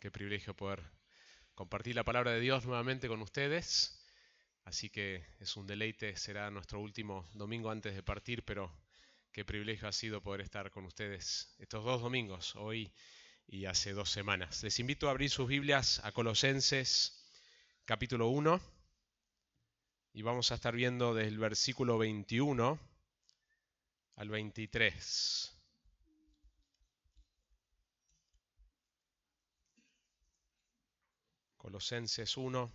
Qué privilegio poder compartir la palabra de Dios nuevamente con ustedes. Así que es un deleite, será nuestro último domingo antes de partir, pero qué privilegio ha sido poder estar con ustedes estos 2 domingos, hoy y hace 2 semanas. Les invito a abrir sus Biblias a Colosenses capítulo 1 y vamos a estar viendo desde el versículo 21 al 23. Colosenses 1,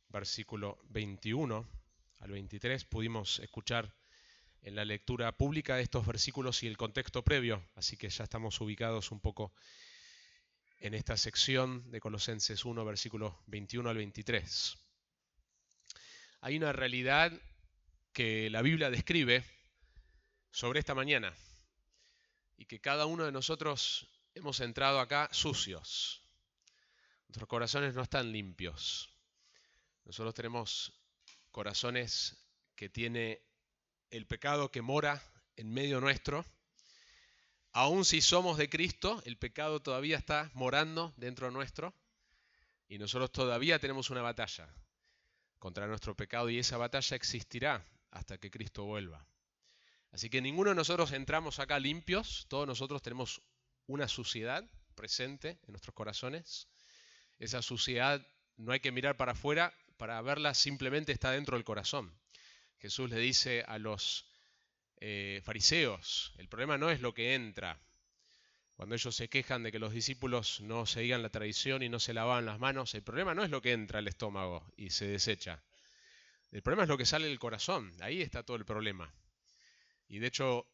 versículo 21 al 23. Pudimos escuchar en la lectura pública de estos versículos y el contexto previo, así que ya estamos ubicados un poco en esta sección de Colosenses 1, versículos 21 al 23. Hay una realidad que la Biblia describe sobre esta mañana y que cada uno de nosotros hemos entrado acá sucios. Nuestros corazones no están limpios. Nosotros tenemos corazones que tiene el pecado que mora en medio nuestro. Aun si somos de Cristo, el pecado todavía está morando dentro nuestro y nosotros todavía tenemos una batalla contra nuestro pecado y esa batalla existirá hasta que Cristo vuelva. Así que ninguno de nosotros entramos acá limpios, todos nosotros tenemos una suciedad presente en nuestros corazones. Esa suciedad no hay que mirar para afuera para verla, simplemente está dentro del corazón. Jesús le dice a los fariseos, el problema no es lo que entra. Cuando ellos se quejan de que los discípulos no seguían la tradición y no se lavaban las manos, el problema no es lo que entra al estómago y se desecha. El problema es lo que sale del corazón, ahí está todo el problema. Y de hecho,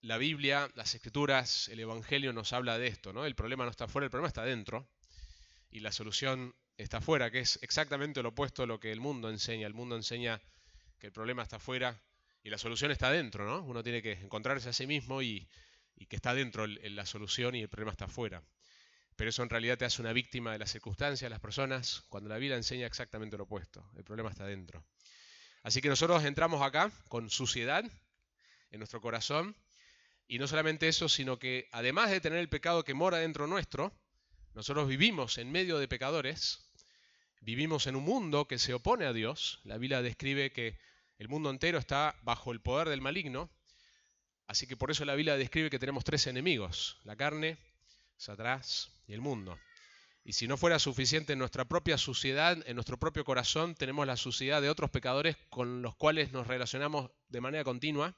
la Biblia, las Escrituras, el Evangelio nos habla de esto, ¿no? El problema no está afuera, el problema está dentro. Y la solución está afuera, que es exactamente lo opuesto a lo que el mundo enseña. El mundo enseña que el problema está afuera y la solución está dentro, ¿no? Uno tiene que encontrarse a sí mismo y que está dentro la solución y el problema está afuera. Pero eso en realidad te hace una víctima de las circunstancias, de las personas, cuando la Biblia enseña exactamente lo opuesto. El problema está dentro. Así que nosotros entramos acá con suciedad en nuestro corazón y no solamente eso, sino que además de tener el pecado que mora dentro nuestro, nosotros vivimos en medio de pecadores, vivimos en un mundo que se opone a Dios. La Biblia describe que el mundo entero está bajo el poder del maligno, así que por eso la Biblia describe que tenemos 3 enemigos, la carne, Satanás y el mundo. Y si no fuera suficiente en nuestra propia suciedad, en nuestro propio corazón, tenemos la suciedad de otros pecadores con los cuales nos relacionamos de manera continua,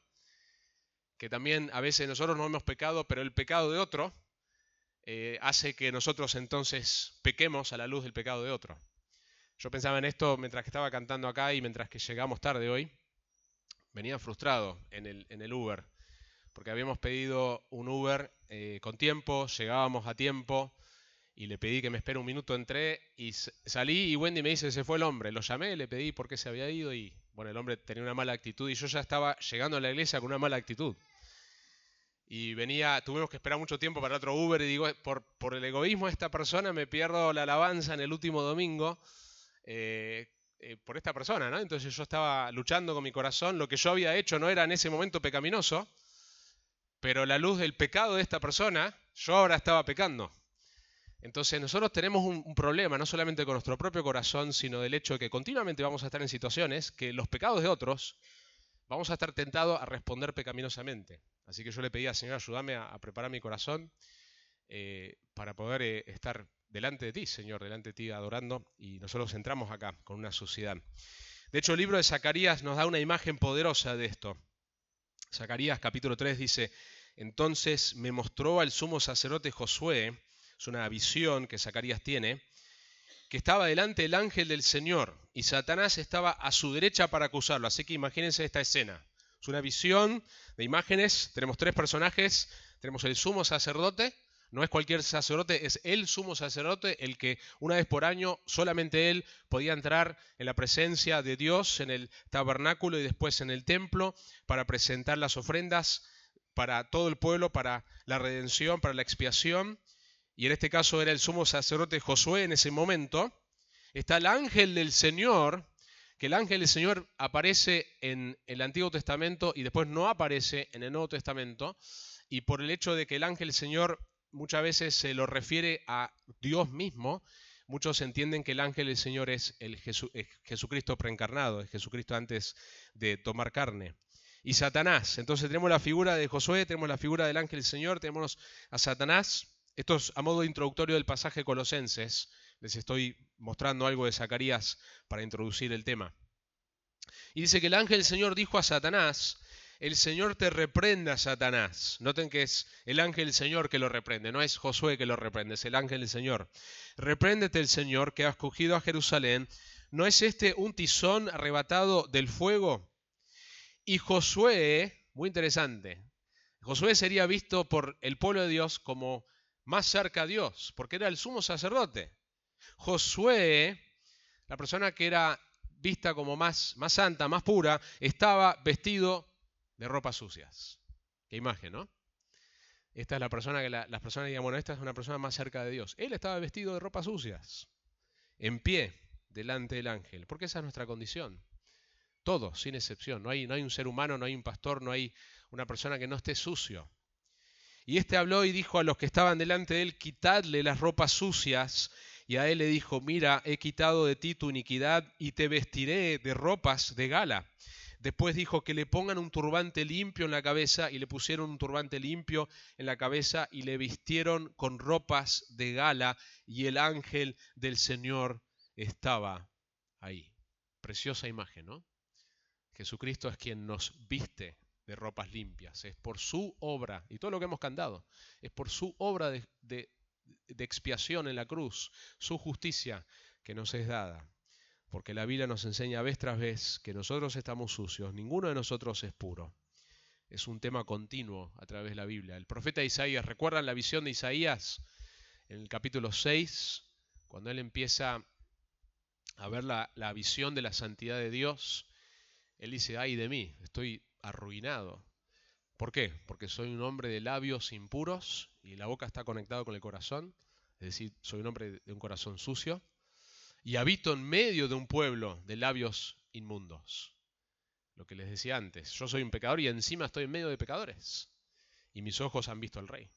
que también a veces nosotros no hemos pecado, pero el pecado de otro hace que nosotros entonces pequemos a la luz del pecado de otro. Yo pensaba en esto mientras que estaba cantando acá y mientras que llegamos tarde hoy, venía frustrado en el Uber, porque habíamos pedido un Uber con tiempo, llegábamos a tiempo y le pedí que me espere un minuto, entré y salí y Wendy me dice, se fue el hombre. Lo llamé, le pedí por qué se había ido y bueno, el hombre tenía una mala actitud y yo ya estaba llegando a la iglesia con una mala actitud. Y tuvimos que esperar mucho tiempo para otro Uber y digo, por el egoísmo de esta persona me pierdo la alabanza en el último domingo por esta persona, ¿no? Entonces yo estaba luchando con mi corazón, lo que yo había hecho no era en ese momento pecaminoso, pero a la luz del pecado de esta persona, yo ahora estaba pecando. Entonces nosotros tenemos un problema, no solamente con nuestro propio corazón, sino del hecho de que continuamente vamos a estar en situaciones que los pecados de otros vamos a estar tentados a responder pecaminosamente. Así que yo le pedí al Señor, ayúdame a preparar mi corazón para poder estar delante de ti, Señor, delante de ti adorando, y nosotros entramos acá con una suciedad. De hecho, el libro de Zacarías nos da una imagen poderosa de esto. Zacarías capítulo 3 dice, entonces me mostró al sumo sacerdote Josué, es una visión que Zacarías tiene, que estaba delante del ángel del Señor y Satanás estaba a su derecha para acusarlo. Así que imagínense esta escena. Es una visión de imágenes, tenemos 3 personajes, tenemos el sumo sacerdote, no es cualquier sacerdote, es el sumo sacerdote, el que una vez por año solamente él podía entrar en la presencia de Dios en el tabernáculo y después en el templo para presentar las ofrendas para todo el pueblo, para la redención, para la expiación. Y en este caso era el sumo sacerdote Josué en ese momento. Está el ángel del Señor, que el ángel del Señor aparece en el Antiguo Testamento y después no aparece en el Nuevo Testamento. Y por el hecho de que el ángel del Señor muchas veces se lo refiere a Dios mismo. Muchos entienden que el ángel del Señor es Jesucristo preencarnado, es Jesucristo antes de tomar carne. Y Satanás, entonces tenemos la figura de Josué, tenemos la figura del ángel del Señor, tenemos a Satanás. Esto es a modo introductorio del pasaje de Colosenses. Les estoy mostrando algo de Zacarías para introducir el tema. Y dice que el ángel del Señor dijo a Satanás: el Señor te reprenda, Satanás. Noten que es el ángel del Señor que lo reprende, no es Josué que lo reprende, es el ángel del Señor. Repréndete el Señor que ha escogido a Jerusalén. ¿No es este un tizón arrebatado del fuego? Y Josué, muy interesante, Josué sería visto por el pueblo de Dios como más cerca a Dios, porque era el sumo sacerdote. Josué, la persona que era vista como más santa, más pura, estaba vestido de ropas sucias. Qué imagen, ¿no? Esta es la persona que las personas digan, bueno, esta es una persona más cerca de Dios. Él estaba vestido de ropas sucias, en pie, delante del ángel, porque esa es nuestra condición. Todos, sin excepción. No hay un ser humano, no hay un pastor, no hay una persona que no esté sucio. Y este habló y dijo a los que estaban delante de él: quitadle las ropas sucias. Y a él le dijo: mira, he quitado de ti tu iniquidad y te vestiré de ropas de gala. Después dijo que le pongan un turbante limpio en la cabeza, y le pusieron un turbante limpio en la cabeza y le vistieron con ropas de gala, y el ángel del Señor estaba ahí. Preciosa imagen, ¿no? Jesucristo es quien nos viste de ropas limpias, es por su obra, y todo lo que hemos cantado, es por su obra de expiación en la cruz, su justicia que nos es dada. Porque la Biblia nos enseña vez tras vez que nosotros estamos sucios, ninguno de nosotros es puro. Es un tema continuo a través de la Biblia. El profeta Isaías, ¿recuerdan la visión de Isaías? En el capítulo 6, cuando él empieza a ver la visión de la santidad de Dios, él dice: ay de mí, estoy arruinado. ¿Por qué? Porque soy un hombre de labios impuros y la boca está conectada con el corazón, es decir, soy un hombre de un corazón sucio, y habito en medio de un pueblo de labios inmundos. Lo que les decía antes, yo soy un pecador y encima estoy en medio de pecadores, y mis ojos han visto al Rey.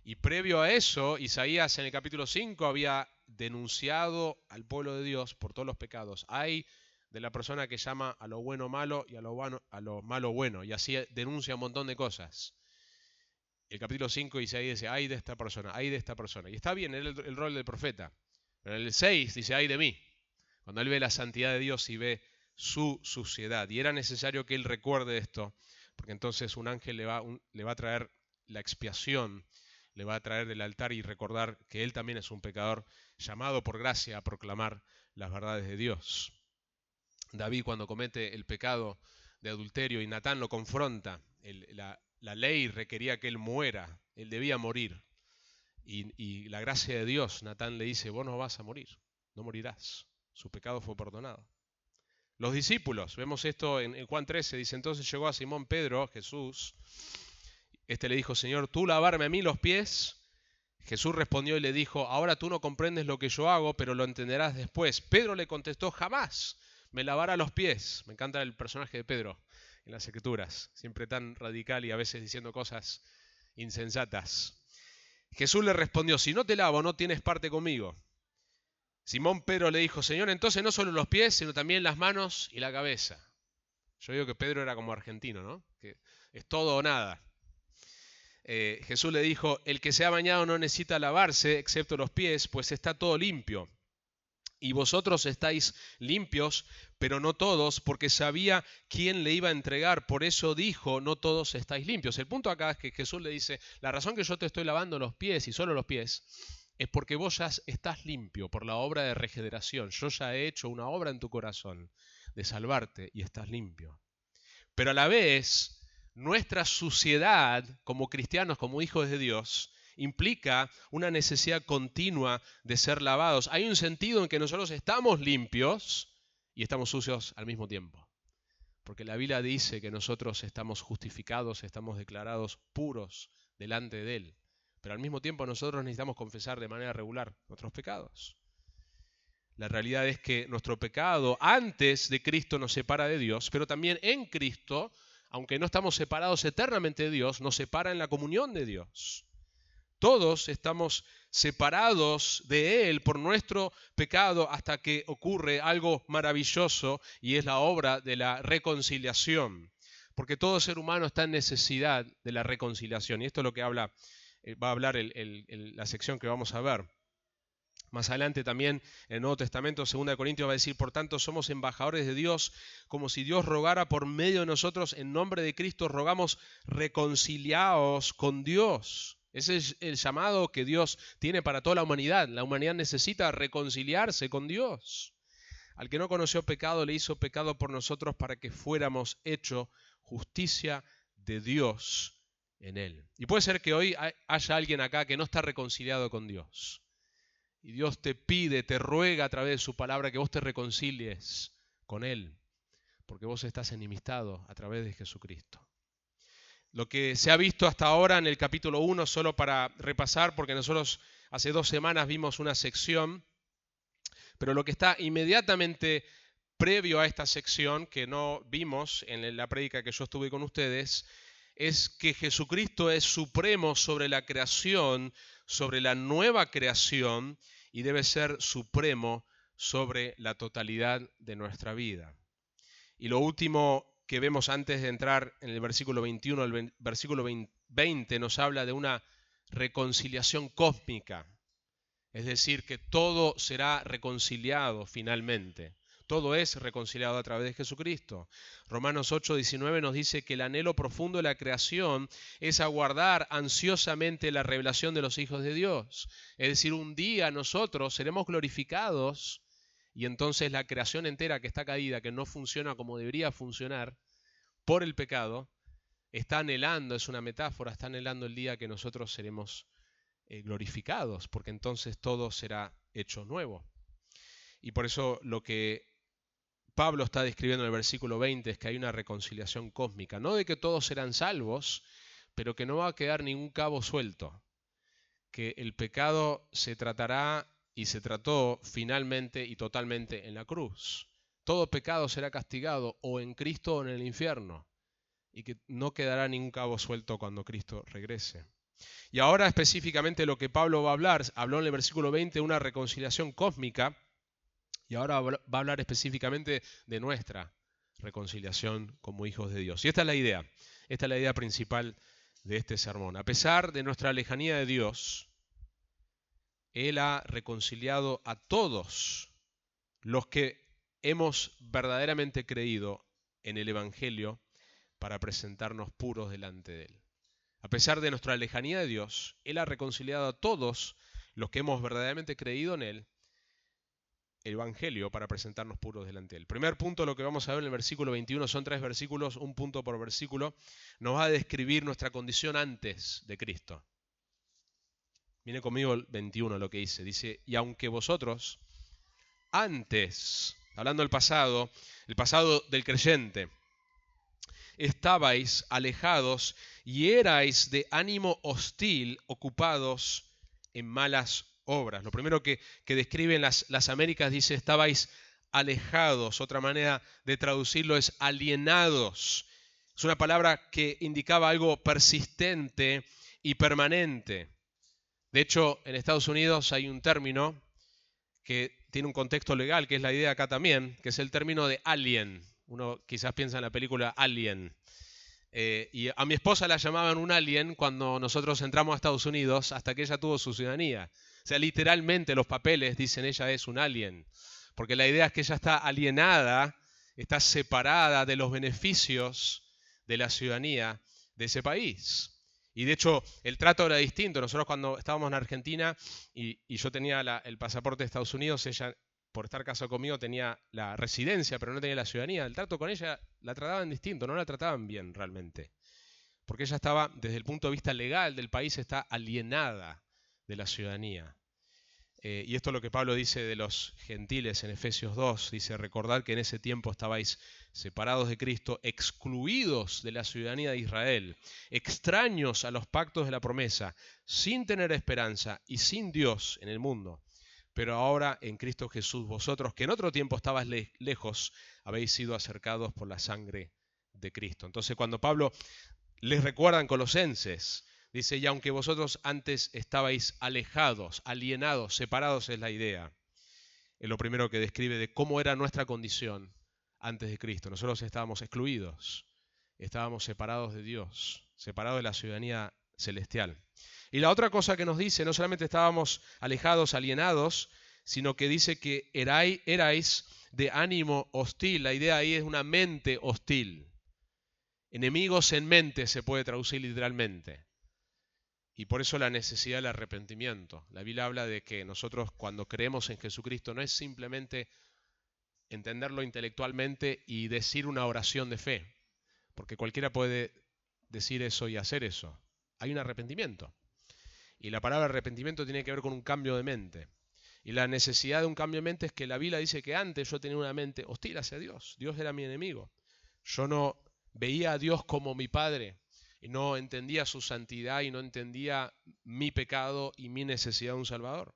Y previo a eso, Isaías en el capítulo 5 había denunciado al pueblo de Dios por todos los pecados. Hay de la persona que llama a lo bueno malo y a lo malo bueno, y así denuncia un montón de cosas. El capítulo 5 Isaías dice: ay de esta persona, ay de esta persona. Y está bien, el rol del profeta. Pero en el 6 dice: ay de mí, cuando él ve la santidad de Dios y ve su suciedad. Y era necesario que él recuerde esto, porque entonces un ángel le va a traer la expiación, le va a traer del altar y recordar que él también es un pecador llamado por gracia a proclamar las verdades de Dios. David, cuando comete el pecado de adulterio y Natán lo confronta, la ley requería que él muera, él debía morir. Y la gracia de Dios, Natán le dice: vos no vas a morir, no morirás. Su pecado fue perdonado. Los discípulos, vemos esto en Juan 13, dice: entonces llegó a Simón Pedro, Jesús. Este le dijo: Señor, ¿tú lavarme a mí los pies? Jesús respondió y le dijo: ahora tú no comprendes lo que yo hago, pero lo entenderás después. Pedro le contestó: jamás me lavará los pies. Me encanta el personaje de Pedro en las Escrituras, siempre tan radical y a veces diciendo cosas insensatas. Jesús le respondió: si no te lavo, no tienes parte conmigo. Simón Pedro le dijo: Señor, entonces no solo los pies, sino también las manos y la cabeza. Yo digo que Pedro era como argentino, ¿no? Que es todo o nada. Jesús le dijo: el que se ha bañado no necesita lavarse, excepto los pies, pues está todo limpio. Y vosotros estáis limpios, pero no todos, porque sabía quién le iba a entregar. Por eso dijo: no todos estáis limpios. El punto acá es que Jesús le dice: la razón que yo te estoy lavando los pies y solo los pies es porque vos ya estás limpio por la obra de regeneración. Yo ya he hecho una obra en tu corazón de salvarte y estás limpio. Pero a la vez, nuestra suciedad como cristianos, como hijos de Dios, implica una necesidad continua de ser lavados. Hay un sentido en que nosotros estamos limpios y estamos sucios al mismo tiempo. Porque la Biblia dice que nosotros estamos justificados, estamos declarados puros delante de Él. Pero al mismo tiempo nosotros necesitamos confesar de manera regular nuestros pecados. La realidad es que nuestro pecado antes de Cristo nos separa de Dios, pero también en Cristo, aunque no estamos separados eternamente de Dios, nos separa en la comunión de Dios. Todos estamos separados de Él por nuestro pecado hasta que ocurre algo maravilloso y es la obra de la reconciliación. Porque todo ser humano está en necesidad de la reconciliación. Y esto es lo que va a hablar la sección que vamos a ver. Más adelante también en el Nuevo Testamento, 2 Corintios va a decir, por tanto somos embajadores de Dios, como si Dios rogara por medio de nosotros, en nombre de Cristo rogamos reconciliaos con Dios. Ese es el llamado que Dios tiene para toda la humanidad. La humanidad necesita reconciliarse con Dios. Al que no conoció pecado, le hizo pecado por nosotros para que fuéramos hecho justicia de Dios en él. Y puede ser que hoy haya alguien acá que no está reconciliado con Dios. Y Dios te pide, te ruega a través de su palabra que vos te reconcilies con Él, porque vos estás enemistado a través de Jesucristo. Lo que se ha visto hasta ahora en el capítulo 1, solo para repasar, porque nosotros hace 2 semanas vimos una sección, pero lo que está inmediatamente previo a esta sección, que no vimos en la prédica que yo estuve con ustedes, es que Jesucristo es supremo sobre la creación, sobre la nueva creación, y debe ser supremo sobre la totalidad de nuestra vida. Y lo último que vemos antes de entrar en el versículo 21, el versículo 20 nos habla de una reconciliación cósmica. Es decir, que todo será reconciliado finalmente. Todo es reconciliado a través de Jesucristo. Romanos 8:19 nos dice que el anhelo profundo de la creación es aguardar ansiosamente la revelación de los hijos de Dios. Es decir, un día nosotros seremos glorificados y entonces la creación entera que está caída, que no funciona como debería funcionar por el pecado, está anhelando, es una metáfora, está anhelando el día que nosotros seremos glorificados, porque entonces todo será hecho nuevo. Y por eso lo que Pablo está describiendo en el versículo 20 es que hay una reconciliación cósmica, no de que todos serán salvos, pero que no va a quedar ningún cabo suelto, que el pecado se tratará y se trató finalmente y totalmente en la cruz. Todo pecado será castigado o en Cristo o en el infierno, y que no quedará ningún cabo suelto cuando Cristo regrese. Y ahora específicamente lo que Pablo va a hablar, habló en el versículo 20 de una reconciliación cósmica, y ahora va a hablar específicamente de nuestra reconciliación como hijos de Dios. Y esta es la idea principal de este sermón. A pesar de nuestra lejanía de Dios, Él ha reconciliado a todos los que hemos verdaderamente creído en el Evangelio para presentarnos puros delante de Él. A pesar de nuestra lejanía de Dios, Él ha reconciliado a todos los que hemos verdaderamente creído en Él, el Evangelio, para presentarnos puros delante de Él. Primer punto, lo que vamos a ver en el versículo 21, son 3 versículos, un punto por versículo, nos va a describir nuestra condición antes de Cristo. Viene conmigo el 21 lo que dice, y aunque vosotros antes, hablando del pasado del creyente, estabais alejados y erais de ánimo hostil, ocupados en malas obras. Lo primero que describen las Américas dice, estabais alejados. Otra manera de traducirlo es alienados. Es una palabra que indicaba algo persistente y permanente. De hecho, en Estados Unidos hay un término que tiene un contexto legal, que es la idea acá también, que es el término de alien. Uno quizás piensa en la película Alien. Y a mi esposa la llamaban un alien cuando nosotros entramos a Estados Unidos hasta que ella tuvo su ciudadanía. O sea, literalmente los papeles dicen ella es un alien. Porque la idea es que ella está alienada, está separada de los beneficios de la ciudadanía de ese país. Y de hecho, el trato era distinto. Nosotros cuando estábamos en Argentina y yo tenía el pasaporte de Estados Unidos, ella, por estar casada conmigo, tenía la residencia, pero no tenía la ciudadanía. El trato con ella la trataban distinto, no la trataban bien realmente. Porque ella estaba, desde el punto de vista legal del país, está alienada de la ciudadanía. Y esto es lo que Pablo dice de los gentiles en Efesios 2. Dice, recordad que en ese tiempo estabais separados de Cristo, excluidos de la ciudadanía de Israel, extraños a los pactos de la promesa, sin tener esperanza y sin Dios en el mundo. Pero ahora en Cristo Jesús, vosotros que en otro tiempo estabais lejos, habéis sido acercados por la sangre de Cristo. Entonces cuando Pablo les recuerda en Colosenses Dice, y aunque vosotros antes estabais alejados, alienados, separados es la idea. Es lo primero que describe de cómo era nuestra condición antes de Cristo. Nosotros estábamos excluidos, estábamos separados de Dios, separados de la ciudadanía celestial. Y la otra cosa que nos dice, no solamente estábamos alejados, alienados, sino que dice que erais de ánimo hostil. La idea ahí es una mente hostil. Enemigos en mente se puede traducir literalmente. Y por eso la necesidad del arrepentimiento. La Biblia habla de que nosotros cuando creemos en Jesucristo no es simplemente entenderlo intelectualmente y decir una oración de fe, porque cualquiera puede decir eso y hacer eso. Hay un arrepentimiento. Y la palabra arrepentimiento tiene que ver con un cambio de mente. Y la necesidad de un cambio de mente es que la Biblia dice que antes yo tenía una mente hostil hacia Dios. Dios era mi enemigo. Yo no veía a Dios como mi Padre. Y no entendía su santidad y no entendía mi pecado y mi necesidad de un Salvador.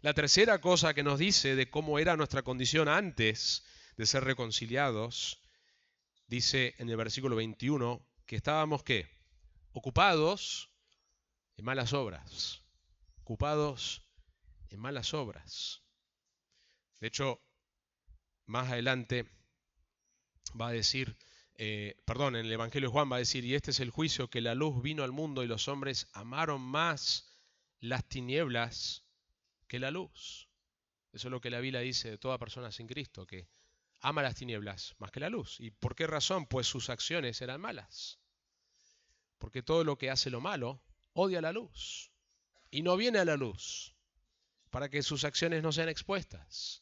La tercera cosa que nos dice de cómo era nuestra condición antes de ser reconciliados, dice en el versículo 21 que estábamos ¿qué? Ocupados en malas obras. Ocupados en malas obras. De hecho, más adelante va a decir... en el Evangelio de Juan va a decir, y este es el juicio, que la luz vino al mundo y los hombres amaron más las tinieblas que la luz. Eso es lo que la Biblia dice de toda persona sin Cristo, que ama las tinieblas más que la luz. ¿Y por qué razón? Pues sus acciones eran malas. Porque todo lo que hace lo malo odia la luz y no viene a la luz para que sus acciones no sean expuestas.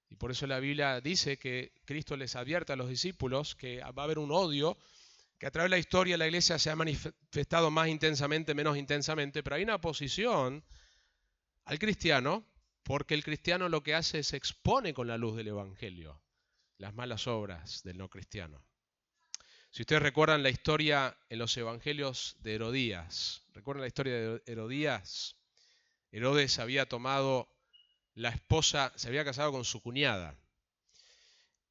Y por eso la Biblia dice que Cristo les advierte a los discípulos que va a haber un odio, que a través de la historia la iglesia se ha manifestado más intensamente, menos intensamente, pero hay una oposición al cristiano, porque el cristiano lo que hace es se expone con la luz del Evangelio las malas obras del no cristiano. Si ustedes recuerdan la historia en los Evangelios de Herodías, ¿recuerdan la historia de Herodías? Herodes había tomado la esposa, se había casado con su cuñada.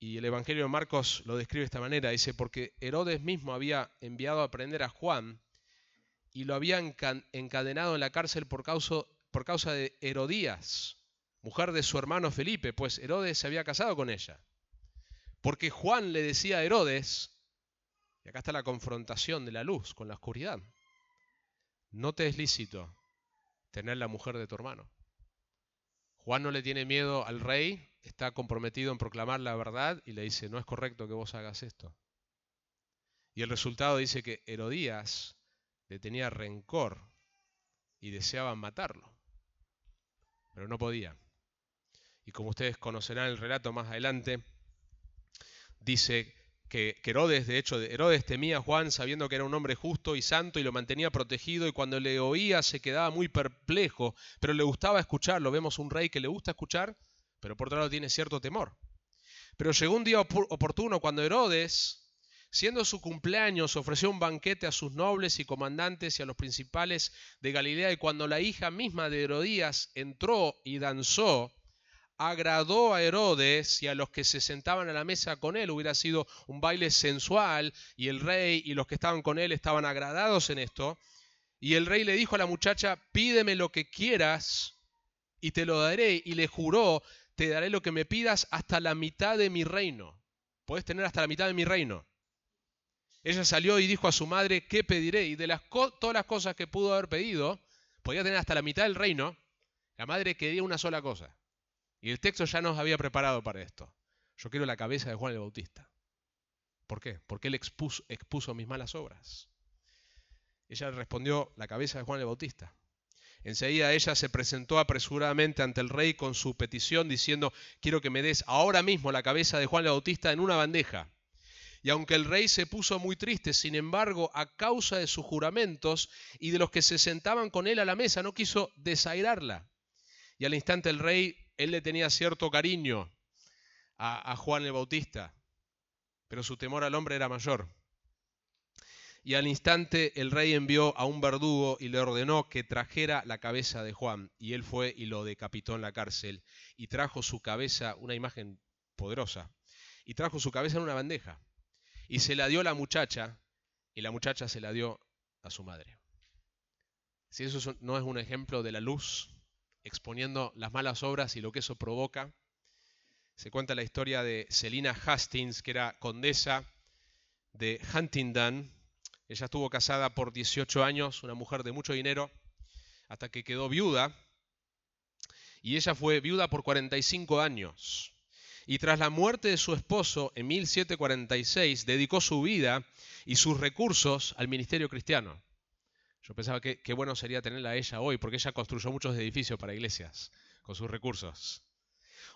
Y el Evangelio de Marcos lo describe de esta manera. Dice, porque Herodes mismo había enviado a prender a Juan y lo había encadenado en la cárcel por causa de Herodías, mujer de su hermano Felipe, pues Herodes se había casado con ella. Porque Juan le decía a Herodes, y acá está la confrontación de la luz con la oscuridad, no te es lícito tener la mujer de tu hermano. Juan no le tiene miedo al rey, está comprometido en proclamar la verdad y le dice, no es correcto que vos hagas esto. Y el resultado dice que Herodías le tenía rencor y deseaba matarlo, pero no podía. Y como ustedes conocerán el relato más adelante, dice que Herodes, de hecho, Herodes temía a Juan sabiendo que era un hombre justo y santo y lo mantenía protegido, y cuando le oía se quedaba muy perplejo, pero le gustaba escucharlo. Vemos un rey que le gusta escuchar, pero por otro lado tiene cierto temor. Pero llegó un día oportuno cuando Herodes, siendo su cumpleaños, ofreció un banquete a sus nobles y comandantes y a los principales de Galilea, y cuando la hija misma de Herodías entró y danzó, agradó a Herodes y a los que se sentaban a la mesa con él. Hubiera sido un baile sensual y el rey y los que estaban con él estaban agradados en esto. Y el rey le dijo a la muchacha, pídeme lo que quieras y te lo daré. Y le juró, te daré lo que me pidas hasta la mitad de mi reino. Podés tener hasta la mitad de mi reino. Ella salió y dijo a su madre, ¿qué pediré? Y de todas las cosas que pudo haber pedido, podía tener hasta la mitad del reino. La madre quería una sola cosa. Y el texto ya nos había preparado para esto. Yo quiero la cabeza de Juan el Bautista. ¿Por qué? Porque él expuso mis malas obras. Ella respondió, la cabeza de Juan el Bautista. Enseguida ella se presentó apresuradamente ante el rey con su petición diciendo, quiero que me des ahora mismo la cabeza de Juan el Bautista en una bandeja. Y aunque el rey se puso muy triste, sin embargo, a causa de sus juramentos y de los que se sentaban con él a la mesa, no quiso desairarla. Y al instante el rey, él le tenía cierto cariño a Juan el Bautista, pero su temor al hombre era mayor. Y al instante el rey envió a un verdugo y le ordenó que trajera la cabeza de Juan. Y él fue y lo decapitó en la cárcel y trajo su cabeza, una imagen poderosa, y trajo su cabeza en una bandeja. Y se la dio a la muchacha, y la muchacha se la dio a su madre. Si eso no es un ejemplo de la luz, exponiendo las malas obras y lo que eso provoca. Se cuenta la historia de Selina Hastings, que era condesa de Huntingdon. Ella estuvo casada por 18 años, una mujer de mucho dinero, hasta que quedó viuda. Y ella fue viuda por 45 años. Y tras la muerte de su esposo en 1746, dedicó su vida y sus recursos al ministerio cristiano. Yo pensaba que qué bueno sería tenerla a ella hoy, porque ella construyó muchos edificios para iglesias con sus recursos.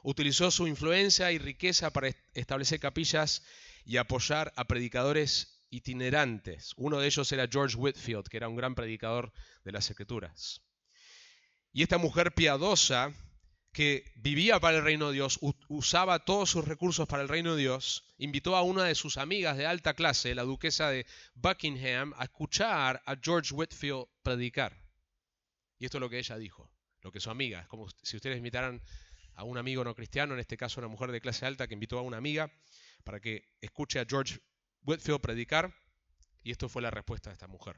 Utilizó su influencia y riqueza para establecer capillas y apoyar a predicadores itinerantes. Uno de ellos era George Whitefield, que era un gran predicador de las Escrituras. Y esta mujer piadosa, que vivía para el reino de Dios, usaba todos sus recursos para el reino de Dios, invitó a una de sus amigas de alta clase, la duquesa de Buckingham, a escuchar a George Whitefield predicar. Y esto es lo que ella dijo, lo que su amiga, es como si ustedes invitaran a un amigo no cristiano, en este caso una mujer de clase alta que invitó a una amiga para que escuche a George Whitefield predicar, y esto fue la respuesta de esta mujer.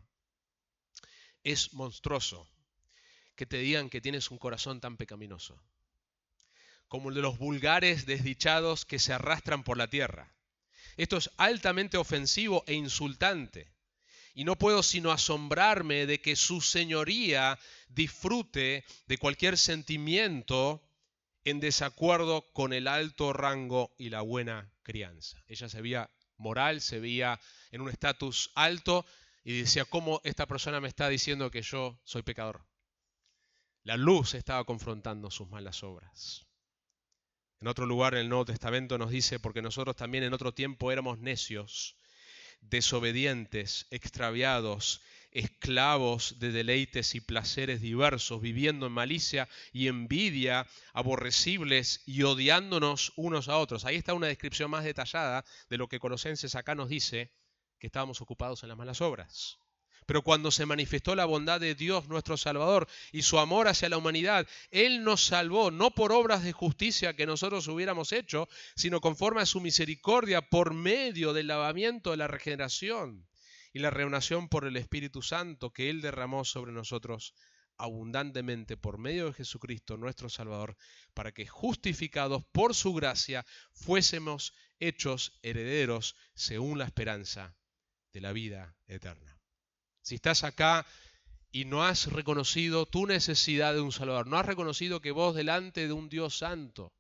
Es monstruoso que te digan que tienes un corazón tan pecaminoso, como el de los vulgares desdichados que se arrastran por la tierra. Esto es altamente ofensivo e insultante, y no puedo sino asombrarme de que su señoría disfrute de cualquier sentimiento en desacuerdo con el alto rango y la buena crianza. Ella se veía moral, se veía en un estatus alto y decía, ¿cómo esta persona me está diciendo que yo soy pecador? La luz estaba confrontando sus malas obras. En otro lugar en el Nuevo Testamento nos dice, porque nosotros también en otro tiempo éramos necios, desobedientes, extraviados, esclavos de deleites y placeres diversos, viviendo en malicia y envidia, aborrecibles y odiándonos unos a otros. Ahí está una descripción más detallada de lo que Colosenses acá nos dice, que estábamos ocupados en las malas obras. Pero cuando se manifestó la bondad de Dios nuestro Salvador y su amor hacia la humanidad, Él nos salvó no por obras de justicia que nosotros hubiéramos hecho, sino conforme a su misericordia por medio del lavamiento de la regeneración y la renovación por el Espíritu Santo que Él derramó sobre nosotros abundantemente por medio de Jesucristo nuestro Salvador, para que justificados por su gracia fuésemos hechos herederos según la esperanza de la vida eterna. Si estás acá y no has reconocido tu necesidad de un Salvador, no has reconocido que vos delante de un Dios santo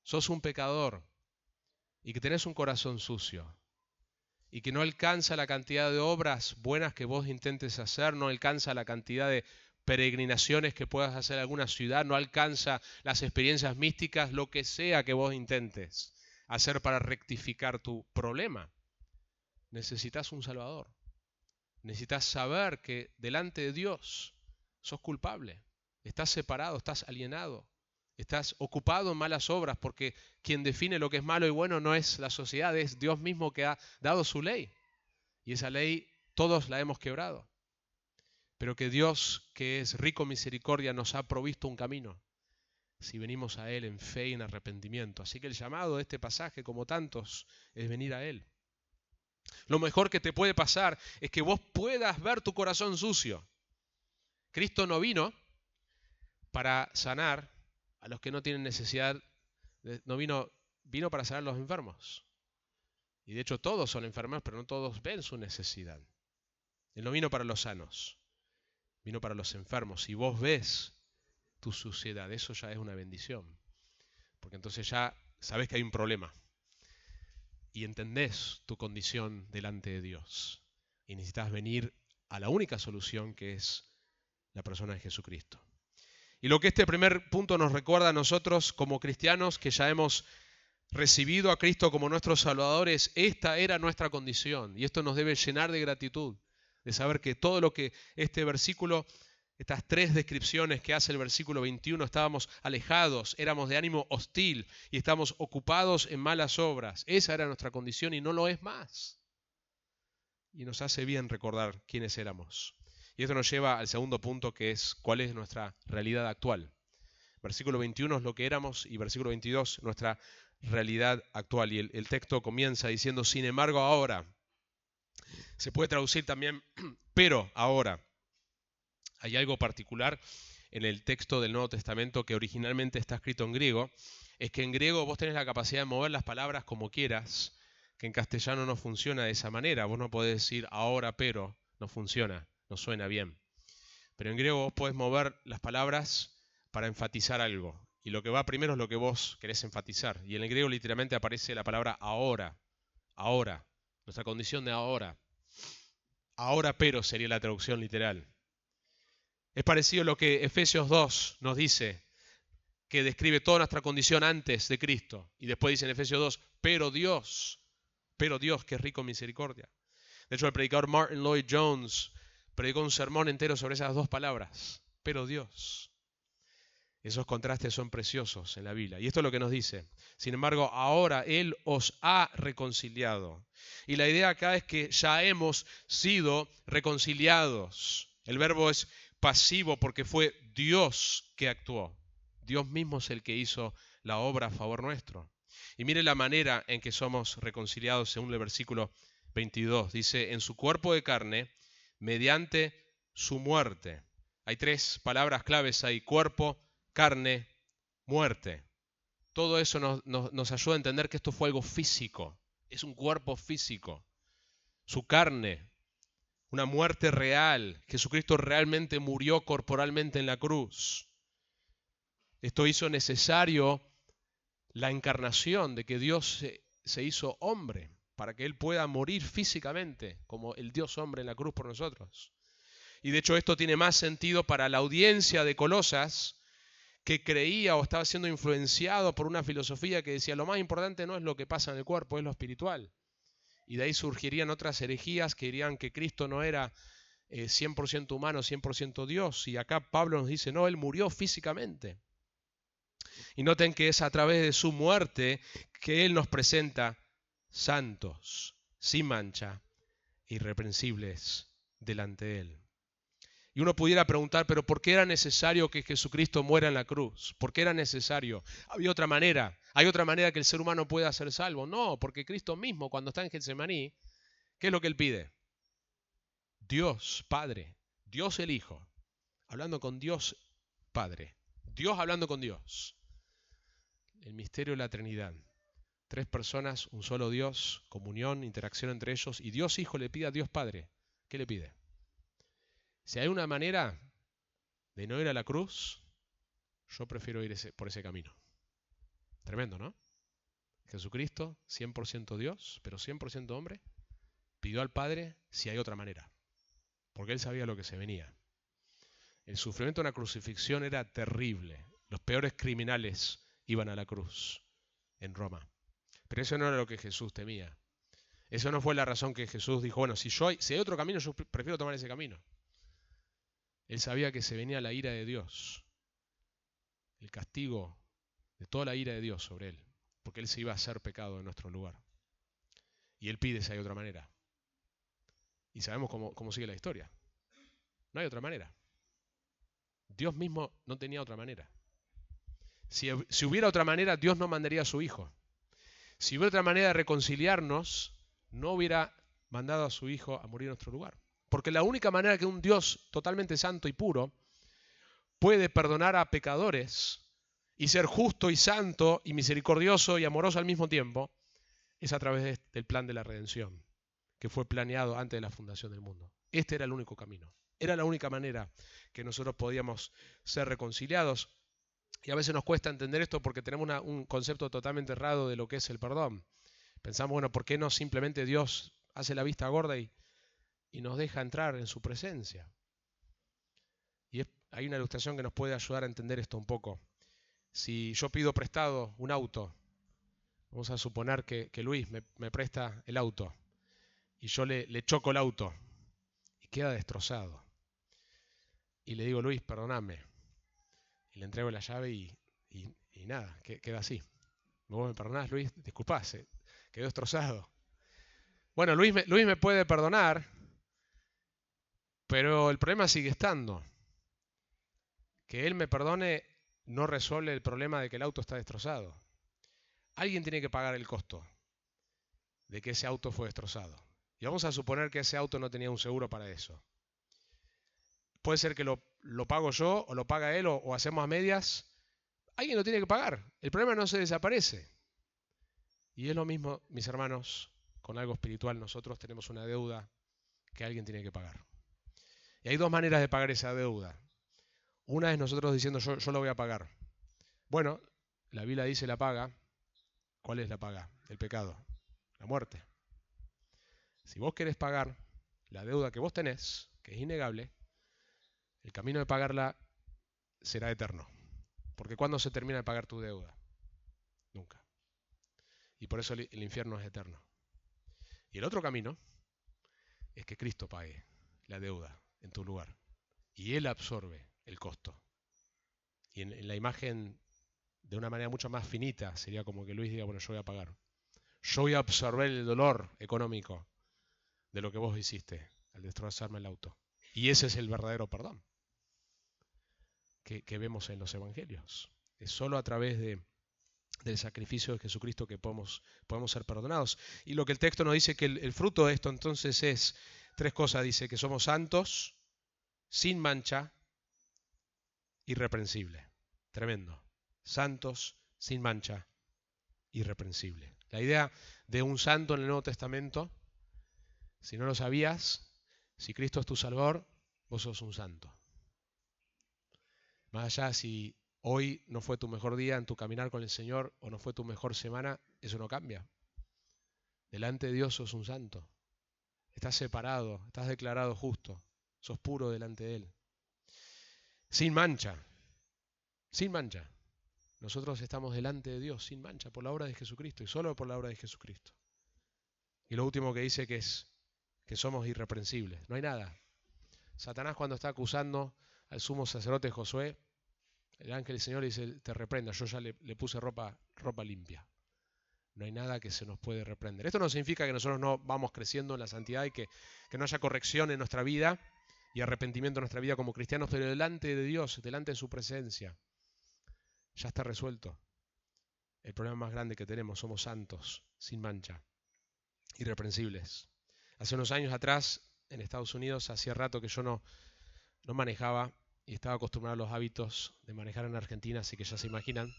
sos un pecador y que tenés un corazón sucio y que no alcanza la cantidad de obras buenas que vos intentes hacer, no alcanza la cantidad de peregrinaciones que puedas hacer en alguna ciudad, no alcanza las experiencias místicas, lo que sea que vos intentes hacer para rectificar tu problema, necesitas un Salvador. Necesitas saber que delante de Dios sos culpable, estás separado, estás alienado, estás ocupado en malas obras, porque quien define lo que es malo y bueno no es la sociedad, es Dios mismo que ha dado su ley. Y esa ley todos la hemos quebrado. Pero que Dios, que es rico en misericordia, nos ha provisto un camino, si venimos a Él en fe y en arrepentimiento. Así que el llamado de este pasaje, como tantos, es venir a Él. Lo mejor que te puede pasar es que vos puedas ver tu corazón sucio. Cristo no vino para sanar a los que no tienen necesidad, vino para sanar a los enfermos. Y de hecho todos son enfermos, pero no todos ven su necesidad. Él no vino para los sanos, vino para los enfermos. Si vos ves tu suciedad, eso ya es una bendición. Porque entonces ya sabes que hay un problema. Y entendés tu condición delante de Dios. Y necesitas venir a la única solución, que es la persona de Jesucristo. Y lo que este primer punto nos recuerda a nosotros como cristianos que ya hemos recibido a Cristo como nuestro Salvador es: esta era nuestra condición. Y esto nos debe llenar de gratitud, de saber que todo lo que este versículo, estas tres descripciones que hace el versículo 21, estábamos alejados, éramos de ánimo hostil y estamos ocupados en malas obras. Esa era nuestra condición y no lo es más. Y nos hace bien recordar quiénes éramos. Y esto nos lleva al segundo punto, que es cuál es nuestra realidad actual. Versículo 21 es lo que éramos y versículo 22 nuestra realidad actual. Y el texto comienza diciendo: sin embargo ahora, Se puede traducir también, pero ahora. Hay algo particular en el texto del Nuevo Testamento que originalmente está escrito en griego, es que en griego vos tenés la capacidad de mover las palabras como quieras, que en castellano no funciona de esa manera. Vos no podés decir ahora pero, no funciona, no suena bien. Pero en griego vos podés mover las palabras para enfatizar algo. Y lo que va primero es lo que vos querés enfatizar. Y en el griego literalmente aparece la palabra ahora, ahora, nuestra condición de ahora. Ahora pero sería la traducción literal. Es parecido a lo que Efesios 2 nos dice, que describe toda nuestra condición antes de Cristo. Y después dice en Efesios 2, pero Dios, que es rico en misericordia. De hecho, el predicador Martin Lloyd Jones predicó un sermón entero sobre esas dos palabras, pero Dios. Esos contrastes son preciosos en la Biblia. Y esto es lo que nos dice. Sin embargo, ahora Él os ha reconciliado. Y la idea acá es que ya hemos sido reconciliados. El verbo es pasivo porque fue Dios que actuó. Dios mismo es el que hizo la obra a favor nuestro. Y mire la manera en que somos reconciliados según el versículo 22. Dice, en su cuerpo de carne, mediante su muerte. Hay tres palabras claves ahí, cuerpo, carne, muerte. Todo eso nos ayuda a entender que esto fue algo físico. Es un cuerpo físico. Su carne, una muerte real. Jesucristo realmente murió corporalmente en la cruz. Esto hizo necesario la encarnación de que Dios se hizo hombre para que Él pueda morir físicamente como el Dios hombre en la cruz por nosotros. Y de hecho esto tiene más sentido para la audiencia de Colosas, que creía o estaba siendo influenciado por una filosofía que decía lo más importante no es lo que pasa en el cuerpo, es lo espiritual. Y de ahí surgirían otras herejías que dirían que Cristo no era 100% humano, 100% Dios. Y acá Pablo nos dice, no, Él murió físicamente. Y noten que es a través de su muerte que Él nos presenta santos, sin mancha, irreprensibles delante de Él. Y uno pudiera preguntar, pero ¿por qué era necesario que Jesucristo muera en la cruz? ¿Por qué era necesario? ¿Había otra manera? ¿Hay otra manera que el ser humano pueda ser salvo? No, porque Cristo mismo, cuando está en Getsemaní, ¿qué es lo que Él pide? Dios Padre, Dios el Hijo, hablando con Dios Padre, Dios hablando con Dios. El misterio de la Trinidad. Tres personas, un solo Dios, comunión, interacción entre ellos, y Dios Hijo le pide a Dios Padre. ¿Qué le pide? Si hay una manera de no ir a la cruz, yo prefiero ir por ese camino. Tremendo, ¿no? Jesucristo, 100% Dios, pero 100% hombre, pidió al Padre si hay otra manera, porque Él sabía lo que se venía. El sufrimiento de una crucifixión era terrible. Los peores criminales iban a la cruz en Roma. Pero eso no era lo que Jesús temía. Eso no fue la razón que Jesús dijo, bueno, si hay otro camino, yo prefiero tomar ese camino. Él sabía que se venía la ira de Dios, el castigo de toda la ira de Dios sobre él, porque él se iba a hacer pecado en nuestro lugar. Y él pide si hay otra manera. Y sabemos cómo sigue la historia. No hay otra manera. Dios mismo no tenía otra manera. Si hubiera otra manera, Dios no mandaría a su Hijo. Si hubiera otra manera de reconciliarnos, no hubiera mandado a su Hijo a morir en nuestro lugar. Porque la única manera que un Dios totalmente santo y puro puede perdonar a pecadores y ser justo y santo y misericordioso y amoroso al mismo tiempo es a través del plan de la redención que fue planeado antes de la fundación del mundo. Este era el único camino. Era la única manera que nosotros podíamos ser reconciliados. Y a veces nos cuesta entender esto porque tenemos un concepto totalmente errado de lo que es el perdón. Pensamos, bueno, ¿por qué no simplemente Dios hace la vista gorda y nos deja entrar en su presencia? Y hay una ilustración que nos puede ayudar a entender esto un poco. Si yo pido prestado un auto, vamos a suponer que Luis me presta el auto y yo le choco el auto y queda destrozado. Y le digo, Luis, perdóname. Y le entrego la llave y nada, queda así. ¿Vos me perdonás, Luis? Disculpá, quedó destrozado. Bueno, Luis me puede perdonar, pero el problema sigue estando. Que él me perdone no resuelve el problema de que el auto está destrozado. Alguien tiene que pagar el costo de que ese auto fue destrozado. Y vamos a suponer que ese auto no tenía un seguro para eso. Puede ser que lo pago yo, o lo paga él, o hacemos a medias. Alguien lo tiene que pagar. El problema no se desaparece. Y es lo mismo, mis hermanos, con algo espiritual. Nosotros tenemos una deuda que alguien tiene que pagar. Y hay dos maneras de pagar esa deuda. Una es nosotros diciendo yo lo voy a pagar. Bueno, la Biblia dice la paga. ¿Cuál es la paga? El pecado, la muerte. Si vos querés pagar la deuda que vos tenés, que es innegable, el camino de pagarla será eterno. Porque ¿cuándo se termina de pagar tu deuda? Nunca. Y por eso el infierno es eterno. Y el otro camino es que Cristo pague la deuda en tu lugar. Y Él absorbe el costo. Y en la imagen, de una manera mucho más finita, sería como que Luis diga, bueno, yo voy a pagar. Yo voy a absorber el dolor económico de lo que vos hiciste al destrozarme el auto. Y ese es el verdadero perdón que vemos en los evangelios. Es solo a través del sacrificio de Jesucristo que podemos ser perdonados. Y lo que el texto nos dice que el fruto de esto entonces es tres cosas. Dice que somos santos, sin mancha, irreprensible. Tremendo. Santos, sin mancha, irreprensible. La idea de un santo en el Nuevo Testamento, si no lo sabías, si Cristo es tu Salvador, vos sos un santo. Más allá si hoy no fue tu mejor día en tu caminar con el Señor o no fue tu mejor semana, eso no cambia. Delante de Dios sos un santo. Estás separado, estás declarado justo, sos puro delante de Él. Sin mancha, sin mancha. Nosotros estamos delante de Dios sin mancha por la obra de Jesucristo y solo por la obra de Jesucristo. Y lo último que dice que es que somos irreprensibles. No hay nada. Satanás cuando está acusando al sumo sacerdote Josué, el ángel del Señor le dice, te reprenda, yo ya le puse ropa limpia. No hay nada que se nos puede reprender. Esto no significa que nosotros no vamos creciendo en la santidad y que no haya corrección en nuestra vida y arrepentimiento en nuestra vida como cristianos, pero delante de Dios, delante de su presencia, ya está resuelto. El problema más grande que tenemos, somos santos, sin mancha, irreprensibles. Hace unos años atrás, en Estados Unidos, hacía rato que yo no manejaba y estaba acostumbrado a los hábitos de manejar en Argentina, así que ya se imaginan.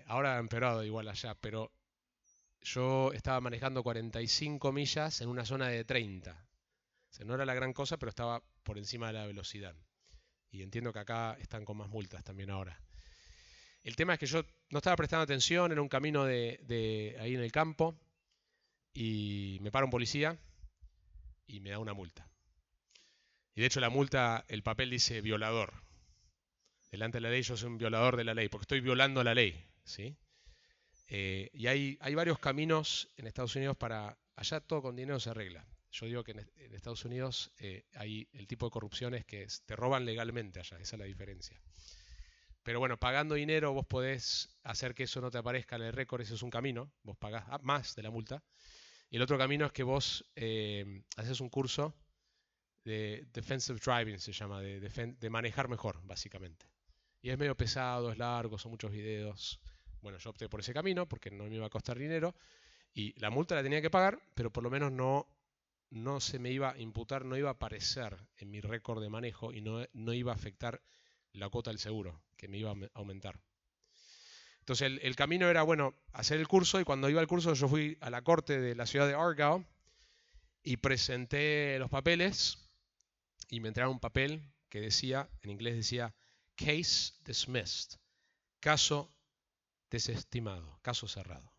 Ahora ha empeorado igual allá, pero yo estaba manejando 45 millas en una zona de 30. O sea, no era la gran cosa, pero estaba por encima de la velocidad. Y entiendo que acá están con más multas también ahora. El tema es que yo no estaba prestando atención, era un camino de ahí en el campo, y me para un policía y me da una multa. Y de hecho la multa, el papel dice violador. Delante de la ley yo soy un violador de la ley, porque estoy violando la ley, ¿sí? Y hay varios caminos en Estados Unidos para... Allá todo con dinero se arregla. Yo digo que en Estados Unidos hay el tipo de corrupción es que te roban legalmente allá, esa es la diferencia. Pero bueno, pagando dinero vos podés hacer que eso no te aparezca en el récord, ese es un camino, vos pagás más de la multa. Y el otro camino es que vos haces un curso de defensive driving, se llama, de manejar mejor, básicamente. Y es medio pesado, es largo, son muchos videos. Bueno, yo opté por ese camino porque no me iba a costar dinero y la multa la tenía que pagar, pero por lo menos no se me iba a imputar, no iba a aparecer en mi récord de manejo y no iba a afectar la cuota del seguro, que me iba a aumentar. Entonces el camino era, bueno, hacer el curso, y cuando iba al curso yo fui a la corte de la ciudad de Argyle y presenté los papeles y me entregaron un papel que decía, en inglés decía, case dismissed, caso desestimado, caso cerrado.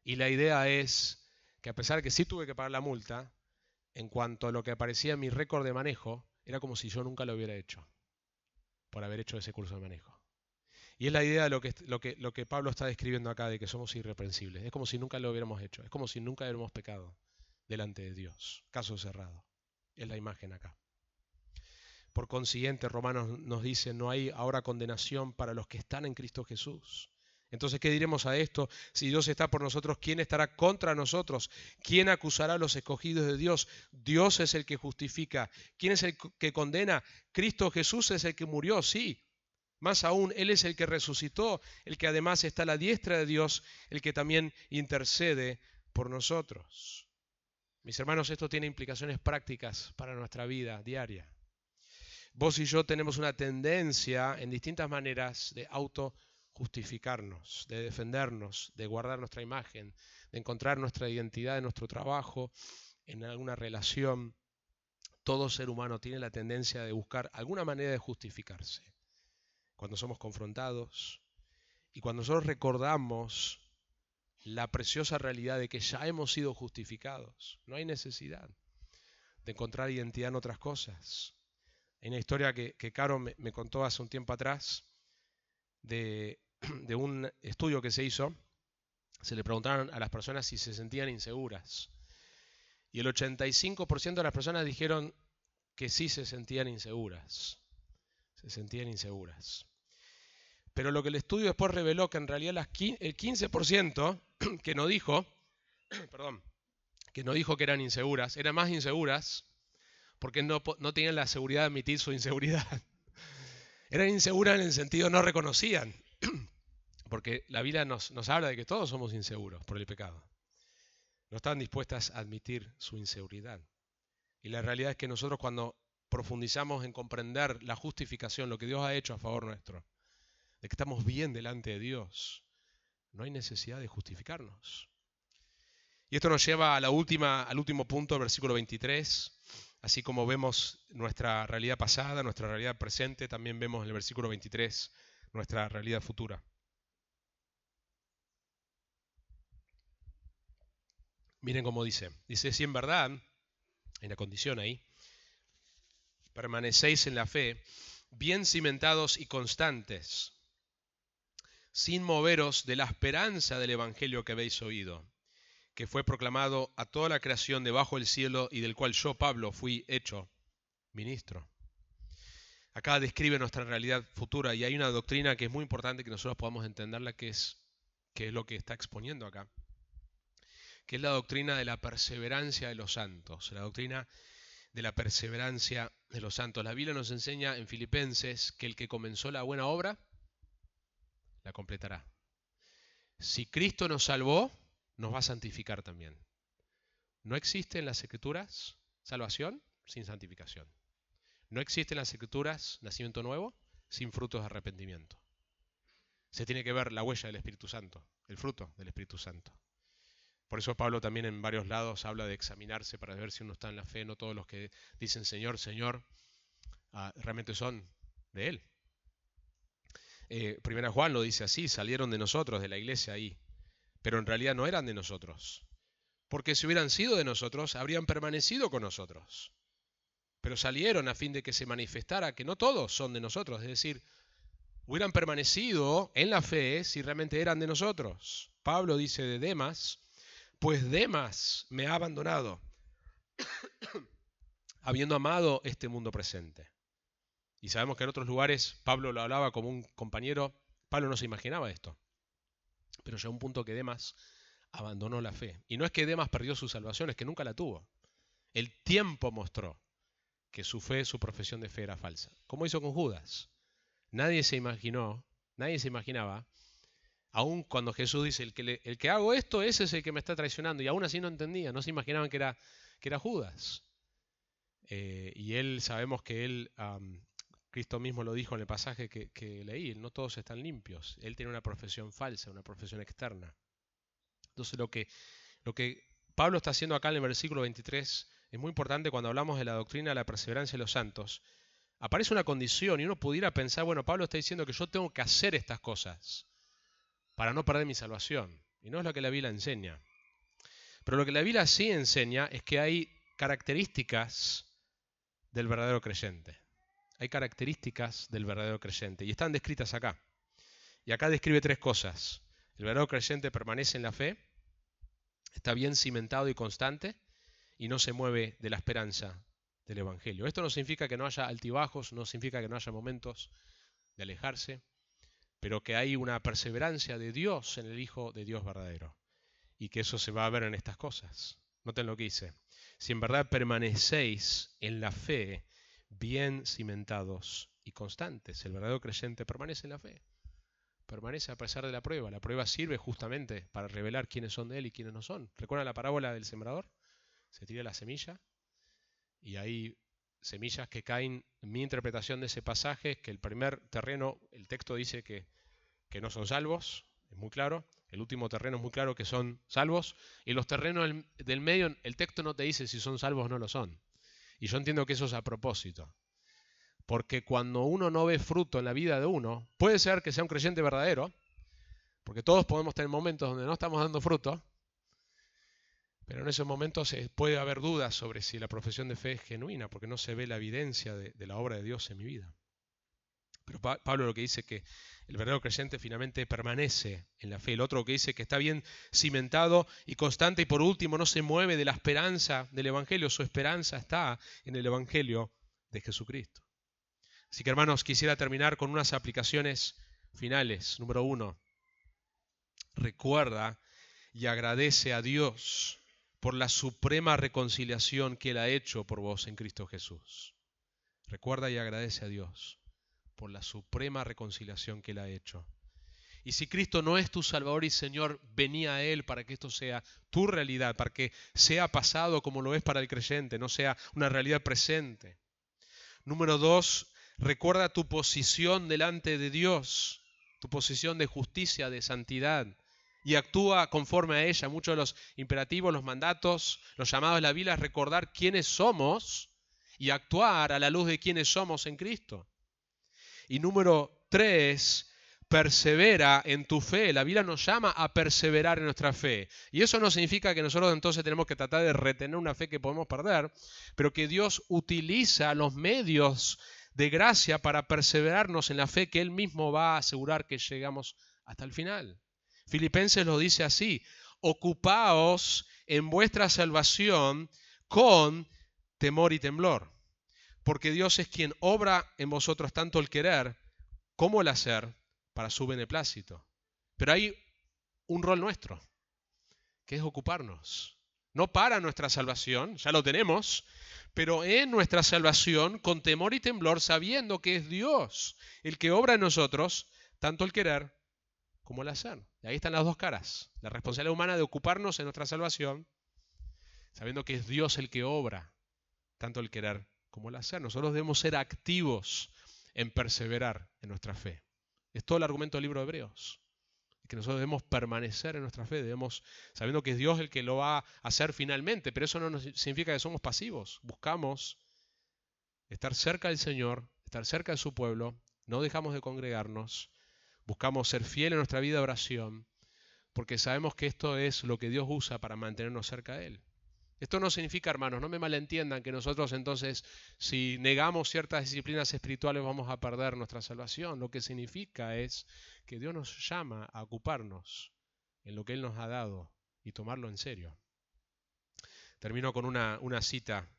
Y la idea es que a pesar de que sí tuve que pagar la multa, en cuanto a lo que aparecía en mi récord de manejo, era como si yo nunca lo hubiera hecho, por haber hecho ese curso de manejo. Y es la idea de lo que Pablo está describiendo acá, de que somos irreprensibles. Es como si nunca lo hubiéramos hecho, es como si nunca hubiéramos pecado delante de Dios. Caso cerrado. Es la imagen acá. Por consiguiente, Romanos nos dice, no hay ahora condenación para los que están en Cristo Jesús. Entonces, ¿qué diremos a esto? Si Dios está por nosotros, ¿quién estará contra nosotros? ¿Quién acusará a los escogidos de Dios? Dios es el que justifica. ¿Quién es el que condena? Cristo Jesús es el que murió, sí. Más aún, Él es el que resucitó, el que además está a la diestra de Dios, el que también intercede por nosotros. Mis hermanos, esto tiene implicaciones prácticas para nuestra vida diaria. Vos y yo tenemos una tendencia en distintas maneras de autojustificarnos, de defendernos, de guardar nuestra imagen, de encontrar nuestra identidad en nuestro trabajo, en alguna relación. Todo ser humano tiene la tendencia de buscar alguna manera de justificarse. Cuando somos confrontados y cuando nosotros recordamos la preciosa realidad de que ya hemos sido justificados, no hay necesidad de encontrar identidad en otras cosas. Hay una historia que Caro me contó hace un tiempo atrás de un estudio que se hizo. Se le preguntaron a las personas si se sentían inseguras. Y el 85% de las personas dijeron que sí se sentían inseguras. Se sentían inseguras. Pero lo que el estudio después reveló que en realidad el 15% que no dijo, que eran inseguras, eran más inseguras porque no tenían la seguridad de admitir su inseguridad. Eran inseguras en el sentido no reconocían, porque la Biblia nos habla de que todos somos inseguros por el pecado. No estaban dispuestas a admitir su inseguridad. Y la realidad es que nosotros cuando profundizamos en comprender la justificación, lo que Dios ha hecho a favor nuestro, de que estamos bien delante de Dios, no hay necesidad de justificarnos. Y esto nos lleva al último punto, el versículo 23. Así como vemos nuestra realidad pasada, nuestra realidad presente, también vemos en el versículo 23 nuestra realidad futura. Miren cómo dice. Dice, si en verdad, hay una condición ahí, permanecéis en la fe, bien cimentados y constantes, sin moveros de la esperanza del evangelio que habéis oído, que fue proclamado a toda la creación debajo del cielo y del cual yo, Pablo, fui hecho ministro. Acá describe nuestra realidad futura y hay una doctrina que es muy importante que nosotros podamos entenderla, que es lo que está exponiendo acá, que es la doctrina de la perseverancia de los santos, la doctrina de la perseverancia de los santos. La Biblia nos enseña en Filipenses que el que comenzó la buena obra, la completará. Si Cristo nos salvó, nos va a santificar también. No existe en las Escrituras salvación sin santificación. No existe en las Escrituras nacimiento nuevo sin frutos de arrepentimiento. Se tiene que ver la huella del Espíritu Santo, el fruto del Espíritu Santo. Por eso Pablo también en varios lados habla de examinarse para ver si uno está en la fe. No todos los que dicen Señor, Señor, realmente son de Él. Primera Juan lo dice así, salieron de nosotros, de la iglesia ahí, pero en realidad no eran de nosotros. Porque si hubieran sido de nosotros, habrían permanecido con nosotros. Pero salieron a fin de que se manifestara que no todos son de nosotros, es decir, hubieran permanecido en la fe si realmente eran de nosotros. Pablo dice de Demas, pues Demas me ha abandonado, habiendo amado este mundo presente. Y sabemos que en otros lugares Pablo lo hablaba como un compañero. Pablo no se imaginaba esto. Pero llegó un punto que Demas abandonó la fe. Y no es que Demas perdió su salvación, es que nunca la tuvo. El tiempo mostró que su fe, su profesión de fe era falsa. ¿Cómo hizo con Judas? Nadie se imaginaba, aun cuando Jesús dice, el que hago esto, ese es el que me está traicionando. Y aún así no entendía, no se imaginaban que era Judas. Y sabemos que él, Cristo mismo lo dijo en el pasaje que leí, no todos están limpios. Él tiene una profesión falsa, una profesión externa. Entonces lo que Pablo está haciendo acá en el versículo 23 es muy importante cuando hablamos de la doctrina de la perseverancia de los santos. Aparece una condición y uno pudiera pensar, bueno, Pablo está diciendo que yo tengo que hacer estas cosas para no perder mi salvación. Y no es lo que la Biblia enseña. Pero lo que la Biblia sí enseña es que hay características del verdadero creyente. Hay características del verdadero creyente y están descritas acá. Y acá describe tres cosas. El verdadero creyente permanece en la fe, está bien cimentado y constante y no se mueve de la esperanza del Evangelio. Esto no significa que no haya altibajos, no significa que no haya momentos de alejarse, pero que hay una perseverancia de Dios en el Hijo de Dios verdadero y que eso se va a ver en estas cosas. Noten lo que dice. Si en verdad permanecéis en la fe, bien cimentados y constantes. El verdadero creyente permanece en la fe. Permanece a pesar de la prueba. La prueba sirve justamente para revelar quiénes son de él y quiénes no son. ¿Recuerdan la parábola del sembrador? se tira la semilla y hay semillas que caen. Mi interpretación de ese pasaje es que el primer terreno, el texto dice que no son salvos, es muy claro. El último terreno es muy claro que son salvos. Y los terrenos del medio, el texto no te dice si son salvos o no lo son. Y yo entiendo que eso es a propósito. Porque cuando uno no ve fruto en la vida de uno, puede ser que sea un creyente verdadero, porque todos podemos tener momentos donde no estamos dando fruto, pero en esos momentos puede haber dudas sobre si la profesión de fe es genuina, porque no se ve la evidencia de la obra de Dios en mi vida. Pero Pablo lo que dice es que el verdadero creyente finalmente permanece en la fe. El otro que dice que está bien cimentado y constante, y por último no se mueve de la esperanza del Evangelio. Su esperanza está en el Evangelio de Jesucristo. Así que, hermanos, quisiera terminar con unas aplicaciones finales. Número 1, recuerda y agradece a Dios por la suprema reconciliación que Él ha hecho por vos en Cristo Jesús. Recuerda y agradece a Dios por la suprema reconciliación que Él ha hecho. Y si Cristo no es tu Salvador y Señor, vení a Él para que esto sea tu realidad, para que sea pasado como lo es para el creyente, no sea una realidad presente. Número 2, recuerda tu posición delante de Dios, tu posición de justicia, de santidad, y actúa conforme a ella. Muchos de los imperativos, los mandatos, los llamados de la Biblia es recordar quiénes somos y actuar a la luz de quiénes somos en Cristo. Y número 3, persevera en tu fe. La Biblia nos llama a perseverar en nuestra fe. Y eso no significa que nosotros entonces tenemos que tratar de retener una fe que podemos perder, pero que Dios utiliza los medios de gracia para perseverarnos en la fe que Él mismo va a asegurar que llegamos hasta el final. Filipenses lo dice así: ocupaos en vuestra salvación con temor y temblor. Porque Dios es quien obra en vosotros tanto el querer como el hacer para su beneplácito. Pero hay un rol nuestro, que es ocuparnos. No para nuestra salvación, ya lo tenemos, pero en nuestra salvación con temor y temblor, sabiendo que es Dios el que obra en nosotros tanto el querer como el hacer. Y ahí están las dos caras. La responsabilidad humana de ocuparnos en nuestra salvación, sabiendo que es Dios el que obra tanto el querer como el hacer. Nosotros debemos ser activos en perseverar en nuestra fe. Es todo el argumento del libro de Hebreos. Que nosotros debemos permanecer en nuestra fe, debemos, sabiendo que es Dios el que lo va a hacer finalmente, pero eso no significa que somos pasivos. Buscamos estar cerca del Señor, estar cerca de su pueblo, no dejamos de congregarnos, buscamos ser fieles en nuestra vida de oración, porque sabemos que esto es lo que Dios usa para mantenernos cerca de Él. Esto no significa, hermanos, no me malentiendan, que nosotros entonces, si negamos ciertas disciplinas espirituales, vamos a perder nuestra salvación. Lo que significa es que Dios nos llama a ocuparnos en lo que Él nos ha dado y tomarlo en serio. Termino con una cita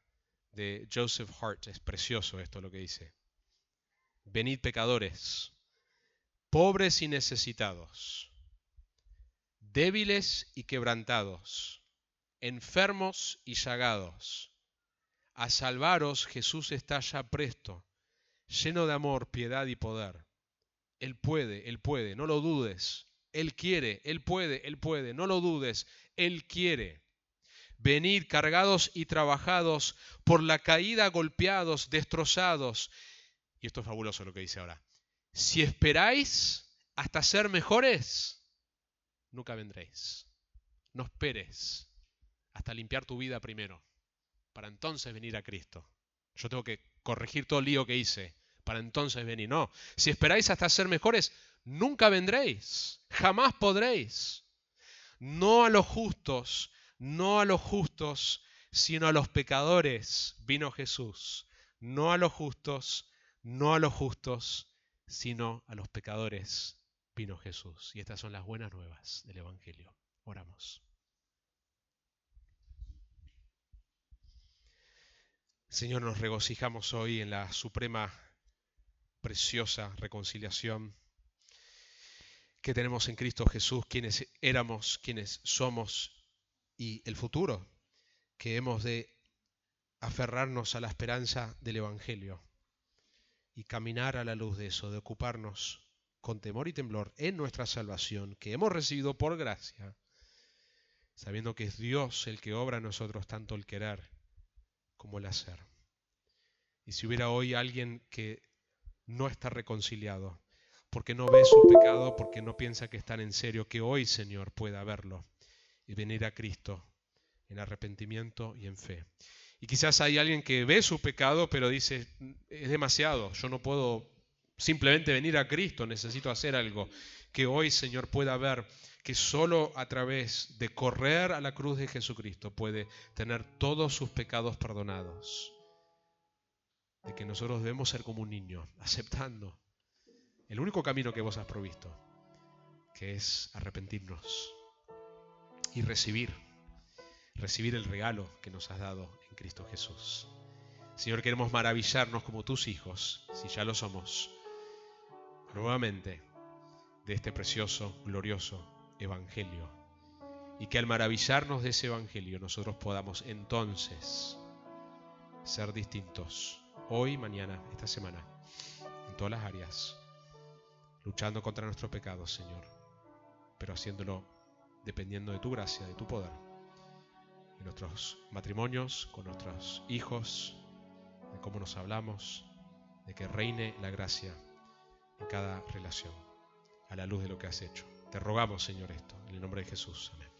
de Joseph Hart. Es precioso esto lo que dice. Venid pecadores, pobres y necesitados, débiles y quebrantados, enfermos y llagados. A salvaros Jesús está ya presto, lleno de amor, piedad y poder. Él puede, no lo dudes. Él quiere, Él puede, no lo dudes. Él quiere. Venid cargados y trabajados, por la caída golpeados, destrozados. Y esto es fabuloso lo que dice ahora. Si esperáis hasta ser mejores, nunca vendréis. No esperes hasta limpiar tu vida primero, para entonces venir a Cristo. Yo tengo que corregir todo el lío que hice, para entonces venir. No, si esperáis hasta ser mejores, nunca vendréis, jamás podréis. No a los justos, sino a los pecadores vino Jesús. No a los justos, sino a los pecadores vino Jesús. Y estas son las buenas nuevas del Evangelio. Oramos. Señor, nos regocijamos hoy en la suprema, preciosa reconciliación que tenemos en Cristo Jesús, quienes éramos, quienes somos y el futuro, que hemos de aferrarnos a la esperanza del Evangelio y caminar a la luz de eso, de ocuparnos con temor y temblor en nuestra salvación que hemos recibido por gracia sabiendo que es Dios el que obra en nosotros tanto el querer como el hacer. Y si hubiera hoy alguien que no está reconciliado, porque no ve su pecado, porque no piensa que están en serio, que hoy, Señor, pueda verlo y venir a Cristo en arrepentimiento y en fe. Y quizás hay alguien que ve su pecado, pero dice, es demasiado, yo no puedo simplemente venir a Cristo, necesito hacer algo. Que hoy, Señor, pueda ver que solo a través de correr a la cruz de Jesucristo puede tener todos sus pecados perdonados. De que nosotros debemos ser como un niño, aceptando el único camino que vos has provisto, que es arrepentirnos y recibir el regalo que nos has dado en Cristo Jesús. Señor, queremos maravillarnos como tus hijos, si ya lo somos, nuevamente, de este precioso, glorioso Evangelio. Y que al maravillarnos de ese Evangelio nosotros podamos entonces ser distintos, hoy, mañana, esta semana, en todas las áreas, luchando contra nuestros pecados, Señor, pero haciéndolo dependiendo de tu gracia, de tu poder, en nuestros matrimonios, con nuestros hijos, de cómo nos hablamos, de que reine la gracia en cada relación, a la luz de lo que has hecho. Te rogamos, Señor, esto, en el nombre de Jesús. Amén.